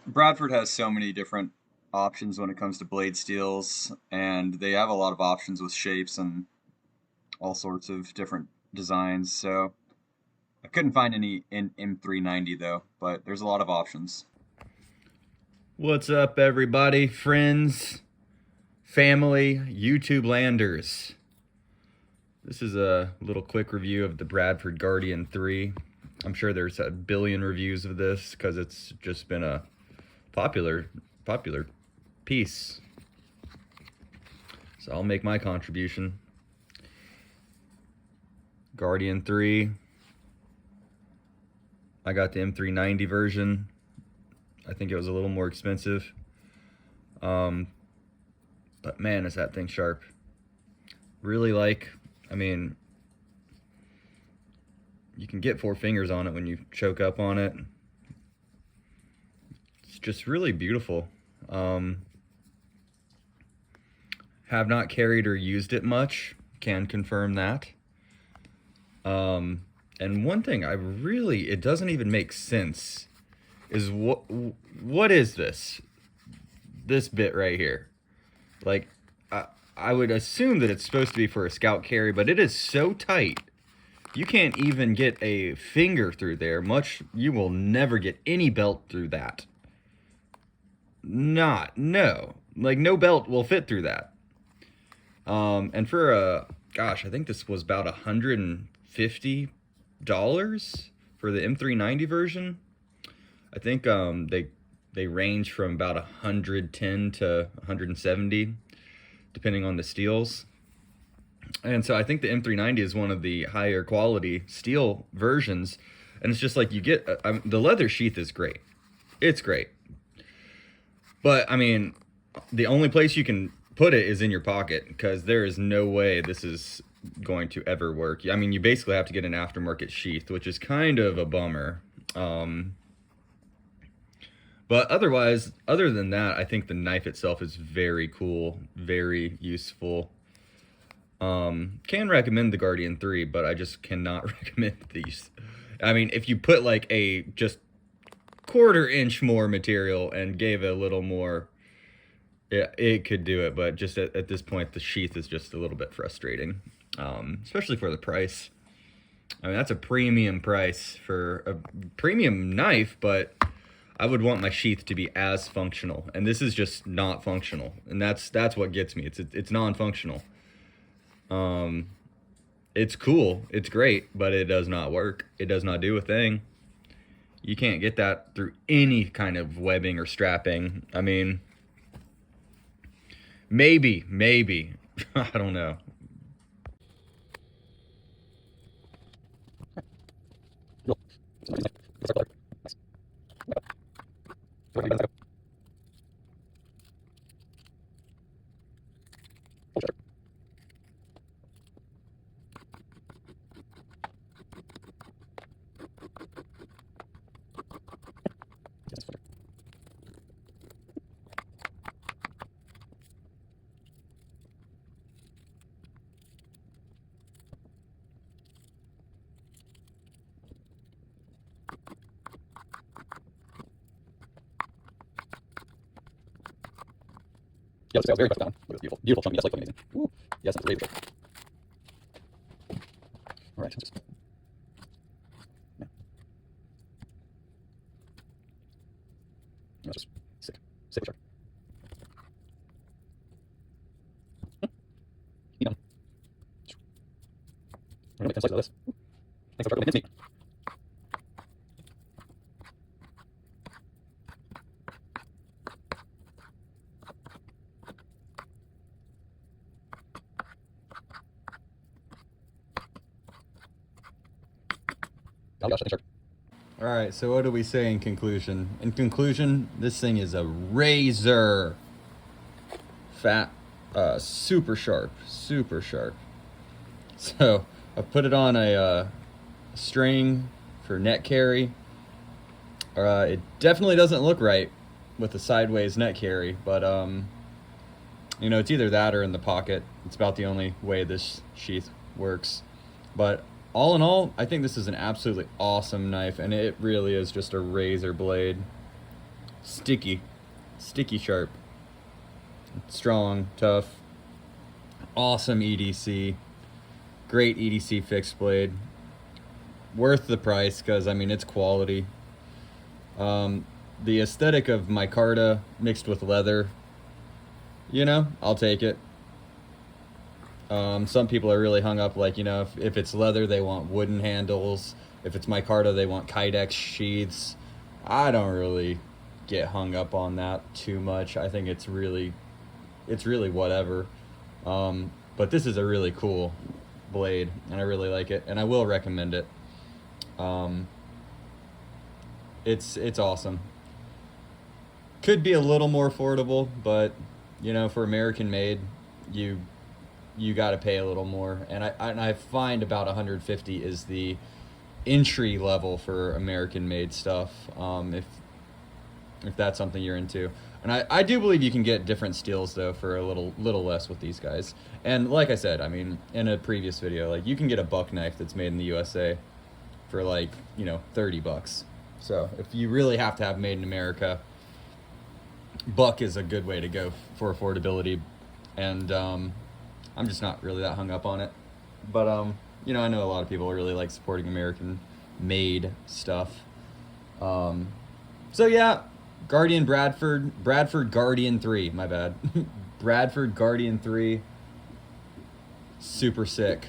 Bradford has so many different options when it comes to blade steels, and they have a lot of options with shapes and all sorts of different designs. So I couldn't find any in M390 though, but there's a lot of options. What's up, everybody, friends, family, YouTube landers? This is a little quick review of the Bradford Guardian 3. I'm sure there's a billion reviews of this because it's just been a popular piece. So I'll make my contribution. Guardian 3. I got the M390 version. I think it was a little more expensive. But man, is that thing sharp. Really I mean, you can get 4 fingers on it when you choke up on it. It's just really beautiful. Have not carried or used it much, can confirm that. And one thing it doesn't even make sense is what is this bit right here? Like, I would assume that it's supposed to be for a scout carry, but it is so tight you can't even get a finger through there. You will never get any belt through that. No, like no belt will fit through that. And for gosh, I think this was about $150 for the M390 version. I think they range from about 110 to 170 depending on the steels. And so I think the M390 is one of the higher quality steel versions, and it's just like you get the leather sheath is great. It's great. But I mean, the only place you can put it is in your pocket because there is no way this is going to ever work. I mean, you basically have to get an aftermarket sheath, which is kind of a bummer. But other than that, I think the knife itself is very cool, very useful. Can recommend the Guardian 3, but I just cannot recommend these. I mean, if you put like a just quarter-inch more material and gave it a little more, yeah, it could do it. But just at this point, the sheath is just a little bit frustrating, especially for the price. I mean, that's a premium price for a premium knife, but I would want my sheath to be as functional, and this is just not functional, and that's what gets me. It's non-functional. It's cool, it's great, but it does not work. It does not do a thing. You can't get that through any kind of webbing or strapping. I mean, maybe I don't know. Yeah, let's see, I was very much down. Look at this beautiful chunky. That's like amazing. Ooh, yes, that's really good. All right, just yeah. That's just sick for sure. You know, we're gonna make 10 slices of this. Thanks for starting with the mincemeat. Oh gosh, I think sharp. All right, so what do we say in conclusion? In conclusion, this thing is a razor. Fat, super sharp, super sharp. So I put it on a string for net carry. It definitely doesn't look right with a sideways net carry, but you know, it's either that or in the pocket. It's about the only way this sheath works. But all in all, I think this is an absolutely awesome knife, and it really is just a razor blade. Sticky sharp, strong, tough, awesome EDC, great EDC fixed blade, worth the price because I mean it's quality. The aesthetic of micarta mixed with leather, you know, I'll take it. Some people are really hung up, like, you know, if it's leather, they want wooden handles. If it's micarta, they want kydex sheaths. I don't really get hung up on that too much. I think it's really whatever. But this is a really cool blade, and I really like it, and I will recommend it. It's awesome. Could be a little more affordable, but you know, for American made, you got to pay a little more, and I find about 150 is the entry level for American made stuff. If that's something you're into, and I do believe you can get different steels though for a little less with these guys. And like I said, I mean, in a previous video, like you can get a buck knife that's made in the USA for like, you know, $30. So if you really have to have made in America, buck is a good way to go for affordability. And I'm just not really that hung up on it. But you know, I know a lot of people really like supporting American made stuff. So yeah, Bradford Guardian 3, my bad. Bradford Guardian 3, super sick.